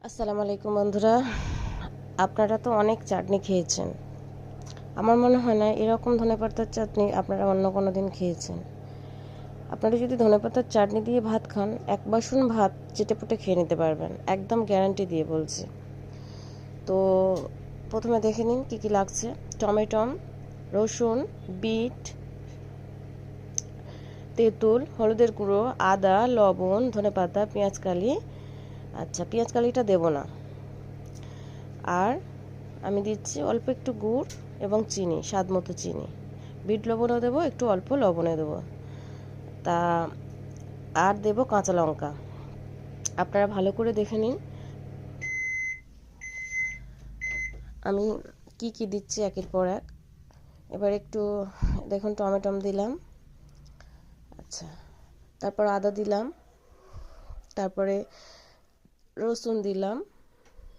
আসসালামু আলাইকুম বন্ধুরা, আপনারা তো অনেক চাটনি খেয়েছেন। আমার মনে হয় না এরকম ধনেপাতার চাটনি আপনারা অন্য কোনো দিন খেয়েছেন। আপনারা যদি ধনেপাতার চাটনি দিয়ে ভাত খান, এক বাসন ভাত চেটেপুটে খেয়ে নিতে পারবেন, একদম গ্যারান্টি দিয়ে বলছি। তো প্রথমে দেখে নিন কী কী লাগছে। টমেটো, রসুন, বিট, তেঁতুল, হলুদের গুঁড়ো, আদা, লবণ, ধনেপাতা, পেঁয়াজকালি। আচ্ছা, পেঁয়াজকালিটা দেবো না। আর আমি দিচ্ছি অল্প একটু গুড় এবং চিনি, স্বাদ মতো চিনি। বিট লবণও দেবো, একটু অল্প লবণে দেবো। তা আর দেবো কাঁচা লঙ্কা। আপনারা ভালো করে দেখে নিন আমি কি কি দিচ্ছি একের পর এক। এবার একটু দেখুন, টমেটো দিলাম। আচ্ছা, তারপর আদা দিলাম, তারপরে রসুন দিলাম,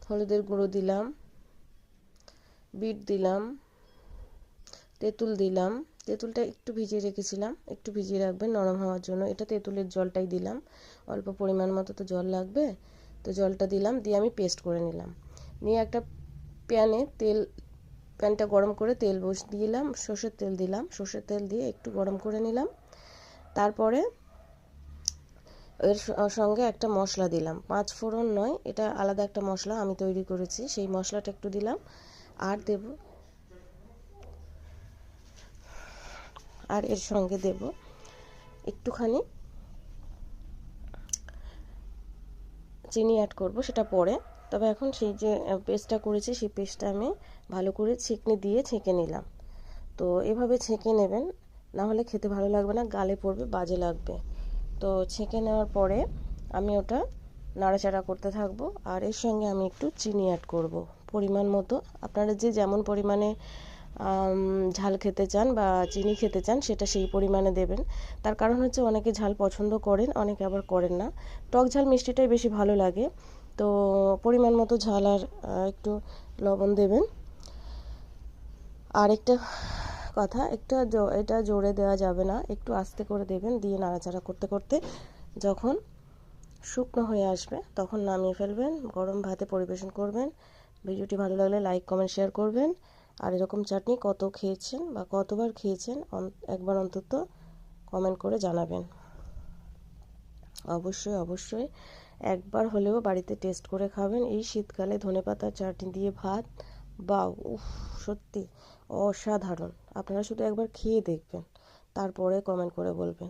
হলুদের গুঁড়ো দিলাম, বিট দিলাম, তেঁতুল দিলাম। তেঁতুলটা একটু ভিজিয়ে রেখেছিলাম, একটু ভিজিয়ে রাখবেন নরম হওয়ার জন্য। এটা তেঁতুলের জলটাই দিলাম, অল্প পরিমাণ মতো তো জল লাগবে, তো জলটা দিলাম, দিয়ে আমি পেস্ট করে নিলাম। নিয়ে একটা প্যানটা গরম করে তেল দিলাম, সর্ষের তেল দিলাম। সর্ষের তেল দিয়ে একটু গরম করে নিলাম। তারপরে এর সঙ্গে একটা মশলা দিলাম, 5 ফোড়ন নয়, এটা আলাদা একটা মশলা আমি তৈরি করেছি, সেই মশলাটা একটু দিলাম। আর এর সঙ্গে দেব একটুখানি চিনি অ্যাড করব, সেটা পরে। তবে এখন সেই যে পেস্টটা করেছি, সেই পেস্টটা আমি ভালো করে ছেঁকনি দিয়ে ছেঁকে নিলাম। তো এভাবে ছেঁকে নেবেন, না হলে খেতে ভালো লাগবে না, গালে পড়বে, বাজে লাগবে। তো ছেঁকে নেওয়ার পরে আমি ওটা নাড়াচাড়া করতে থাকবো। আর এর সঙ্গে আমি একটু চিনি অ্যাড করব পরিমাণ মতো। আপনারা যে যেমন পরিমাণে ঝাল খেতে চান বা চিনি খেতে চান, সেটা সেই পরিমাণে দেবেন। তার কারণ হচ্ছে অনেকে ঝাল পছন্দ করেন, অনেকে আবার করেন না। টক ঝাল মিষ্টিটাই বেশি ভালো লাগে। তো পরিমাণ মতো ঝাল আর একটু লবণ দেবেন। আর একটা কথা, এটা জোরে দেওয়া যাবে না, একটু আস্তে করে দেবেন। দিয়ে নাড়াচাড়া করতে করতে যখন শুকনো হয়ে আসবে, তখন নামিয়ে ফেলবেন, গরম ভাতে পরিবেশন করবেন। ভিডিওটি ভালো লাগলে লাইক, কমেন্ট, শেয়ার করবেন। আর এরকম চাটনি কত খেয়েছেন বা কতবার খেয়েছেন, একবার অন্তত কমেন্ট করে জানাবেন। অবশ্যই অবশ্যই একবার হলেও বাড়িতে টেস্ট করে খাবেন। এই শীতকালে ধনেপাতার চাটনি দিয়ে ভাত, বা উফ, সত্যি অসাধারণ। আপনারা শুধু একবার খেয়ে দেখবেন, তারপরে কমেন্ট করে বলবেন।